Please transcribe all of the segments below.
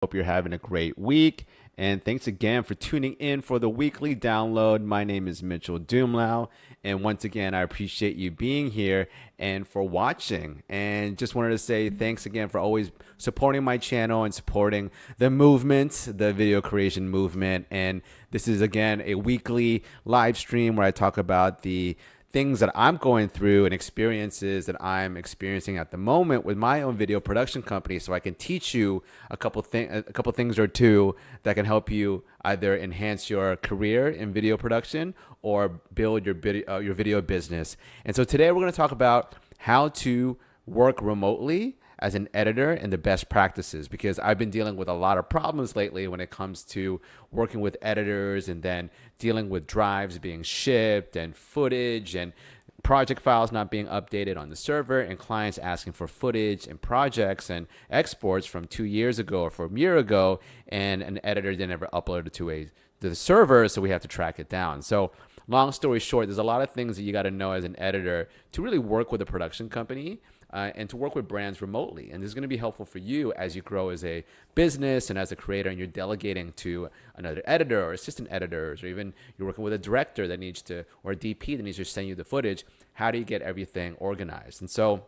Hope you're having a great week. And thanks again for tuning in for the weekly download. My name is Mitchell Dumlao. And once again, I appreciate you being here and for watching. And just wanted to say thanks again for always supporting my channel and supporting the movement, the video creation movement. And this is, again, a weekly live stream where I talk about the things that I'm going through and experiences that I'm experiencing at the moment with my own video production company, so I can teach you a couple things or two that can help you either enhance your career in video production or build your video business. And so today we're going to talk about how to work remotely as an editor and the best practices, because I've been dealing with a lot of problems lately when it comes to working with editors and then dealing with drives being shipped and footage and project files not being updated on the server and clients asking for footage and projects and exports from 2 years ago or from a year ago, and an editor didn't ever upload it to the server, so we have to track it down. So long story short, there's a lot of things that you got to know as an editor to really work with a production company and to work with brands remotely. And this is going to be helpful for you as you grow as a business and as a creator, and you're delegating to another editor or assistant editors, or even you're working with a director that needs to, or a DP that needs to send you the footage. How do you get everything organized? And so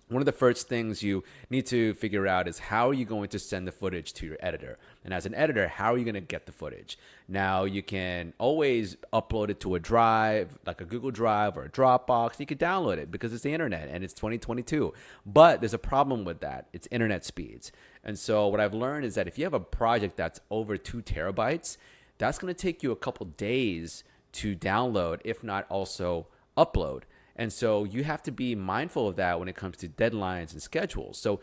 one of the first things you need to figure out is how are you going to send the footage to your editor? And as an editor, how are you going to get the footage? Now, you can always upload it to a drive, like a Google Drive or a Dropbox. You can download it because it's the internet and it's 2022. But there's a problem with that. It's internet speeds. And so what I've learned is that if you have a project that's over 2 terabytes, that's going to take you a couple days to download, if not also upload. And so you have to be mindful of that when it comes to deadlines and schedules. So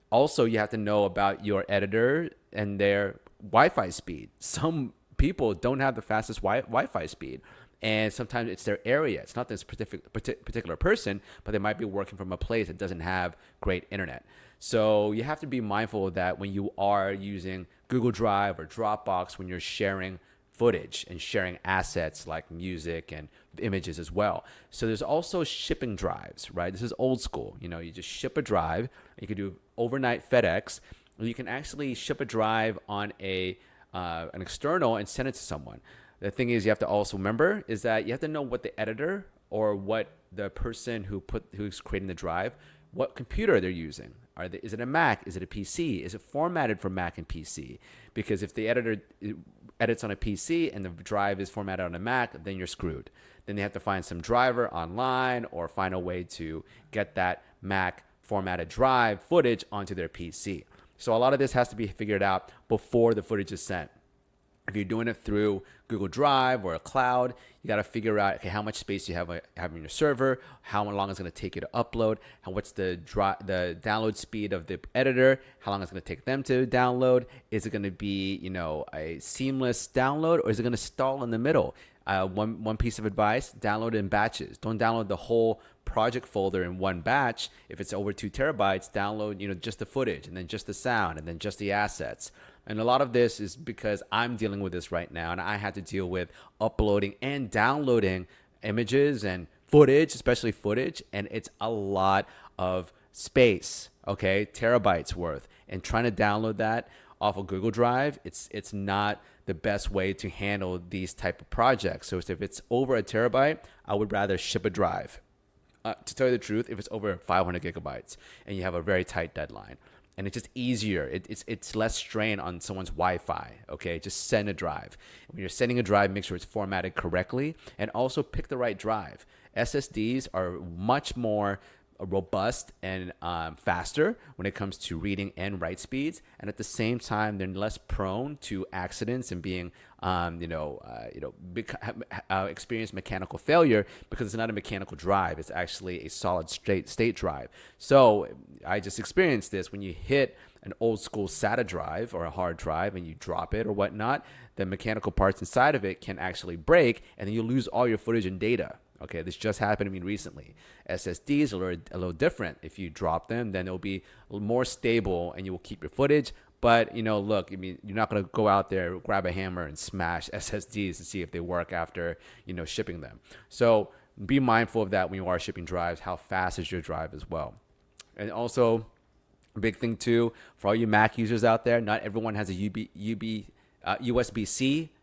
also you have to know about your editor and their Wi-Fi speed. Some people don't have the fastest Wi-Fi speed, and sometimes it's their area. It's not this particular person, but they might be working from a place that doesn't have great internet. So you have to be mindful of that when you are using Google Drive or Dropbox, when you're sharing footage and sharing assets like music and images as well. So there's also shipping drives, right? This is old school. You just ship a drive. You can do overnight FedEx, or you can actually ship a drive on an external and send it to someone. The thing is, you have to also remember is that you have to know what the editor or what the person who's creating the drive, what computer they're using. Is it a Mac? Is it a PC? Is it formatted for Mac and PC? Because if the editor edits on a PC and the drive is formatted on a Mac, then you're screwed. Then they have to find some driver online or find a way to get that Mac formatted drive footage onto their PC. So a lot of this has to be figured out before the footage is sent. If you're doing it through Google Drive or a cloud, you got to figure out, okay, how much space you have in your server, how long it's going to take you to upload, and what's the download speed of the editor, how long it's going to take them to download. Is it going to be, a seamless download, or is it going to stall in the middle? One piece of advice: download in batches. Don't download the whole project folder in one batch. If it's over 2 terabytes, download just the footage, and then just the sound, and then just the assets. And a lot of this is because I'm dealing with this right now, and I had to deal with uploading and downloading images and footage, especially footage, and it's a lot of space, okay, terabytes worth. And trying to download that off of Google Drive, it's not the best way to handle these type of projects. So if it's over a terabyte, I would rather ship a drive. To tell you the truth, if it's over 500 gigabytes and you have a very tight deadline, and it's just easier. It's less strain on someone's Wi-Fi, okay? Just send a drive. When you're sending a drive, make sure it's formatted correctly, and also pick the right drive. SSDs are much more robust and faster when it comes to reading and write speeds, and at the same time, they're less prone to accidents and being, experience mechanical failure, because it's not a mechanical drive; it's actually a solid state drive. So I just experienced this when you hit an old school SATA drive or a hard drive and you drop it or whatnot, the mechanical parts inside of it can actually break, and then you lose all your footage and data. Okay, this just happened to me recently. SSDs are a little different. If you drop them, then it'll be more stable and you will keep your footage. But, look, you're not going to go out there, grab a hammer and smash SSDs to see if they work after, shipping them. So be mindful of that when you are shipping drives. How fast is your drive as well? And also, Big thing too for all you Mac users out there. Not everyone has a USB-C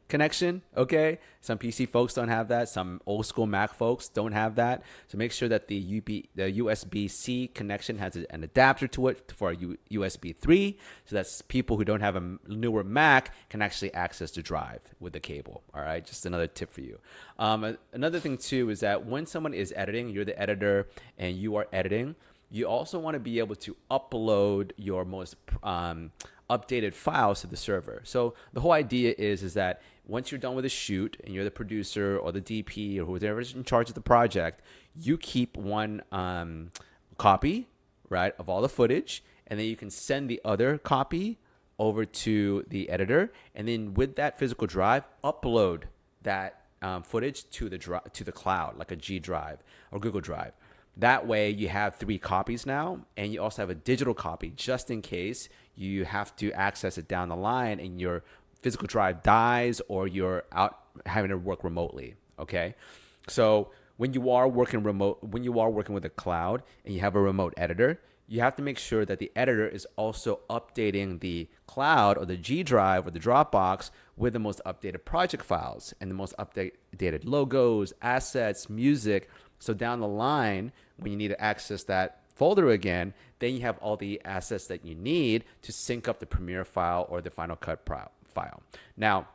connection. Okay, some PC folks don't have that. Some old school Mac folks don't have that. So make sure that the USB-C connection has an adapter to it for a USB 3, so that people who don't have a newer Mac can actually access the drive with the cable. All right, just another tip for you. Another thing too is that when someone is editing, you're the editor and you are editing, you also want to be able to upload your most updated files to the server. So the whole idea is that once you're done with a shoot and you're the producer or the DP or whoever's in charge of the project, you keep one copy, right, of all the footage, and then you can send the other copy over to the editor, and then with that physical drive, upload that footage to the cloud, like a G Drive or Google Drive. That way you have 3 copies now, and you also have a digital copy just in case you have to access it down the line and your physical drive dies or you're out having to work remotely. Okay. So when you are working with the cloud and you have a remote editor, you have to make sure that the editor is also updating the cloud or the G Drive or the Dropbox with the most updated project files and the most updated logos, assets, music. So down the line, when you need to access that folder again, then you have all the assets that you need to sync up the Premiere file or the Final Cut file. Now,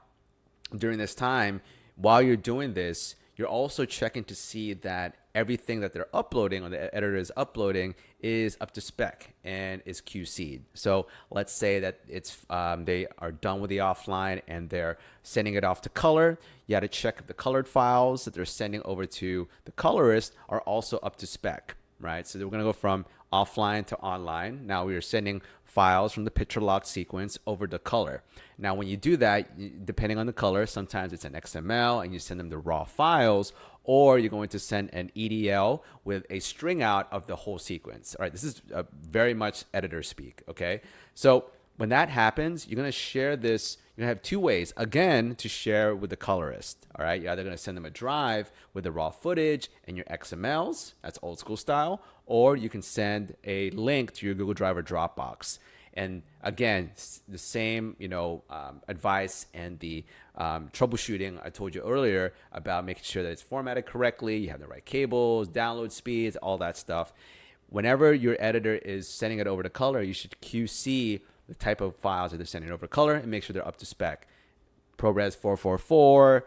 during this time, while you're doing this, you're also checking to see that everything that they're uploading or the editor is uploading is up to spec and is QC'd. So let's say that it's they are done with the offline and they're sending it off to color. You got to check if the colored files that they're sending over to the colorist are also up to spec, right? So we're going to go from offline to online. Now we are sending files from the picture lock sequence over to color. Now, when you do that, depending on the color, sometimes it's an XML and you send them the raw files, or you're going to send an EDL with a string out of the whole sequence. All right, this is very much editor speak, okay? So when that happens, you're going to share this. You're going to have 2 ways, again, to share with the colorist, all right? You're either going to send them a drive with the raw footage and your XMLs, that's old school style, or you can send a link to your Google Drive or Dropbox. And again, the same, advice and the troubleshooting I told you earlier about making sure that it's formatted correctly, you have the right cables, download speeds, all that stuff. Whenever your editor is sending it over to color, you should QC the type of files that they're sending over to color and make sure they're up to spec. ProRes 444,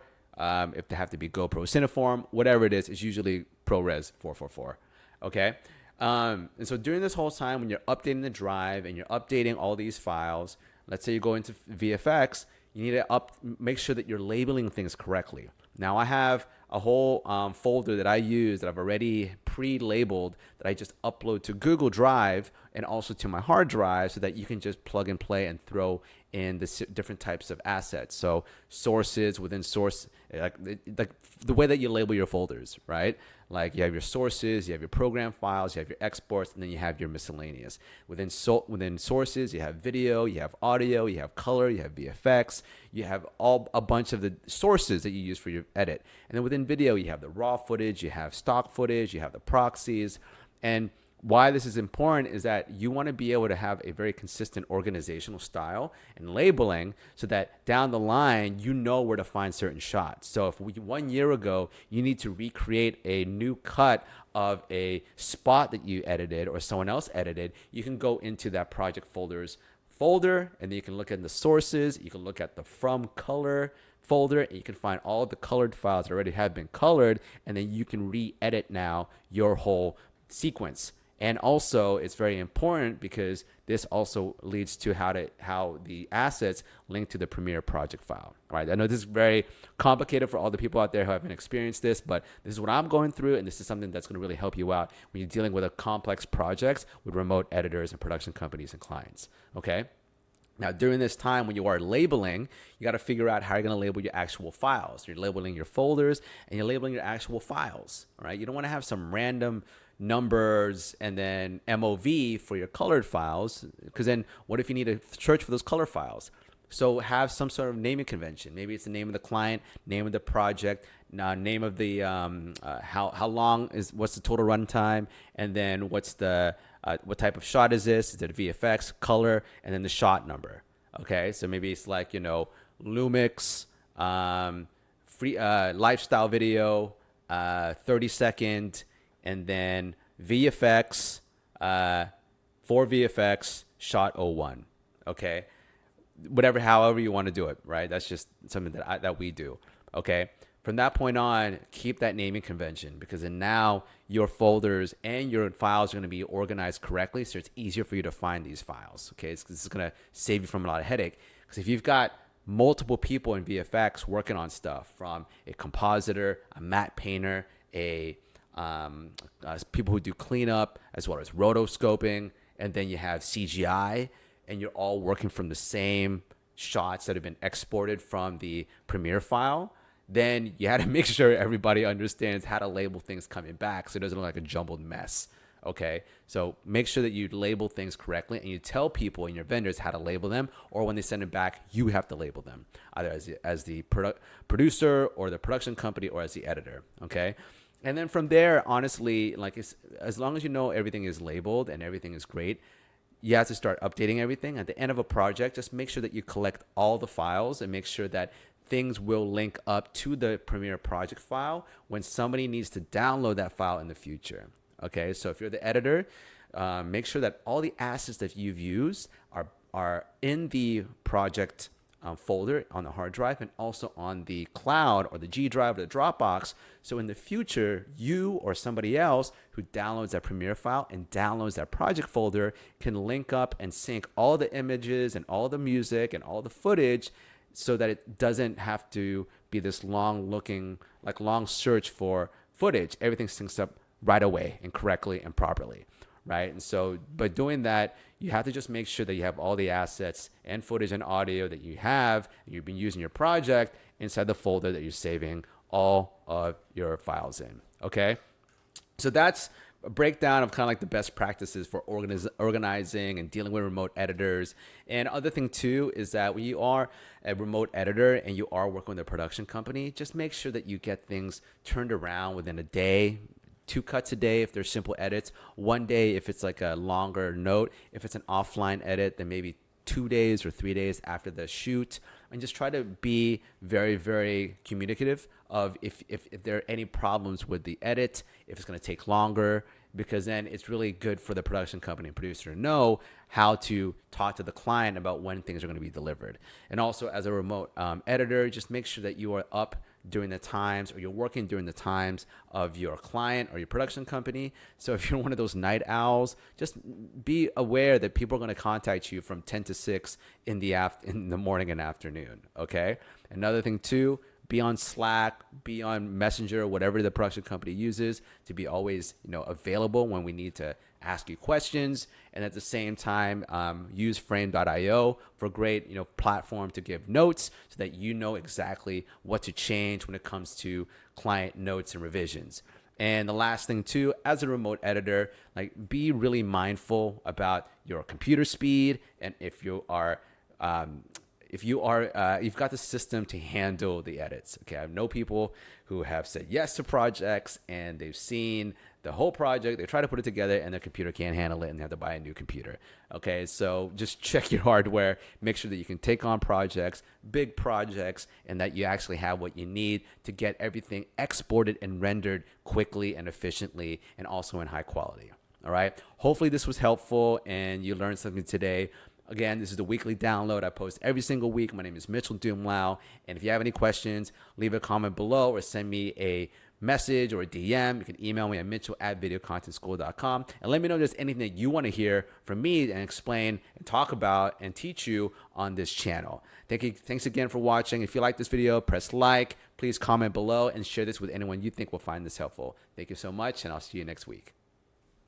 if they have to be GoPro Cineform, whatever it is, it's usually ProRes 444. Okay. And so during this whole time, when you're updating the drive and you're updating all these files, let's say you go into VFX, you need to make sure that you're labeling things correctly. Now I have a whole folder that I use that I've already pre-labeled that I just upload to Google Drive and also to my hard drive so that you can just plug and play and throw in the different types of assets. So sources within source, like the way that you label your folders, right? Like you have your sources, you have your program files, you have your exports, and then you have your miscellaneous. Within sources, you have video, you have audio, you have color, you have VFX, you have a bunch of the sources that you use for your edit. And then within video, you have the raw footage, you have stock footage, you have the proxies. And why this is important is that you want to be able to have a very consistent organizational style and labeling so that down the line, you know where to find certain shots. So if 1 year ago, you need to recreate a new cut of a spot that you edited or someone else edited, you can go into that project folder, and then you can look at the sources, you can look at the from color folder, and you can find all the colored files that already have been colored, and then you can re-edit now your whole sequence. And also, it's very important because this also leads to how the assets link to the Premiere project file. All right, I know this is very complicated for all the people out there who haven't experienced this, but this is what I'm going through, and this is something that's going to really help you out when you're dealing with a complex projects with remote editors and production companies and clients. Okay. Now, during this time when you are labeling, you got to figure out how you're going to label your actual files. You're labeling your folders and you're labeling your actual files. All right, you don't want to have some random numbers and then MOV for your colored files, because then what if you need to search for those color files? So have some sort of naming convention. Maybe it's the name of the client, name of the project, name of the how long is, what's the total runtime, and then what's the what type of shot is this? Is it a VFX, color, and then the shot number? Okay, so maybe it's like, Lumix, free lifestyle video, 30-second, and then VFX, for VFX, shot 01. Okay, however you want to do it, right? That's just something that we do. Okay. From that point on, keep that naming convention, because then now your folders and your files are going to be organized correctly, so it's easier for you to find these files. Okay, this is going to save you from a lot of headache, because if you've got multiple people in VFX working on stuff, from a compositor, a matte painter, people who do cleanup, as well as rotoscoping, and then you have CGI, and you're all working from the same shots that have been exported from the Premiere file, then you had to make sure everybody understands how to label things coming back so it doesn't look like a jumbled mess. Okay, so make sure that you label things correctly, and you tell people and your vendors how to label them, or when they send it back, you have to label them, either as the producer or the production company or as the editor. Okay, and then from there, honestly, like as long as you know everything is labeled and everything is great, you have to start updating everything. At the end of a project, just make sure that you collect all the files and make sure that things will link up to the Premiere project file when somebody needs to download that file in the future. Okay, so if you're the editor, make sure that all the assets that you've used are in the project folder on the hard drive, and also on the cloud or the G drive or the Dropbox. So in the future, you or somebody else who downloads that Premiere file and downloads that project folder can link up and sync all the images and all the music and all the footage, so that it doesn't have to be this long search for footage. Everything syncs up right away and correctly and properly, right? And so by doing that, you have to just make sure that you have all the assets and footage and audio that you have and you've been using your project inside the folder that you're saving all of your files in. Okay, so that's a breakdown of kind of like the best practices for organizing and dealing with remote editors. And other thing too is that when you are a remote editor and you are working with a production company, just make sure that you get things turned around within a day. 2 cuts a day if they're simple edits, 1 day if it's like a longer note. If it's an offline edit, then maybe 2 days or 3 days after the shoot. And just try to be very, very communicative of if there are any problems with the edit, if it's going to take longer, because then it's really good for the production company and producer to know how to talk to the client about when things are going to be delivered. And also, as a remote editor, just make sure that you are up during the times, or you're working during the times of your client or your production company. So if you're one of those night owls, just be aware that people are going to contact you from 10 to 6 in the morning and afternoon. Okay. Another thing too, be on Slack, be on Messenger, whatever the production company uses, to be always available when we need to ask you questions. And at the same time, use frame.io for a great platform to give notes, so that you know exactly what to change when it comes to client notes and revisions. And the last thing too, as a remote editor, like, be really mindful about your computer speed, and if you've got the system to handle the edits. Okay, I know people who have said yes to projects and they've seen the whole project, they try to put it together and their computer can't handle it and they have to buy a new computer. Okay, so just check your hardware, make sure that you can take on projects, big projects, and that you actually have what you need to get everything exported and rendered quickly and efficiently, and also in high quality. All right, hopefully this was helpful and you learned something today. Again, this is the weekly download I post every single week. My name is Mitchel Dumlao. And if you have any questions, leave a comment below or send me a message or a DM. You can email me at mitchel@videocontentschool.com. And let me know if there's anything that you want to hear from me and explain and talk about and teach you on this channel. Thanks again for watching. If you like this video, press like. Please comment below and share this with anyone you think will find this helpful. Thank you so much, and I'll see you next week.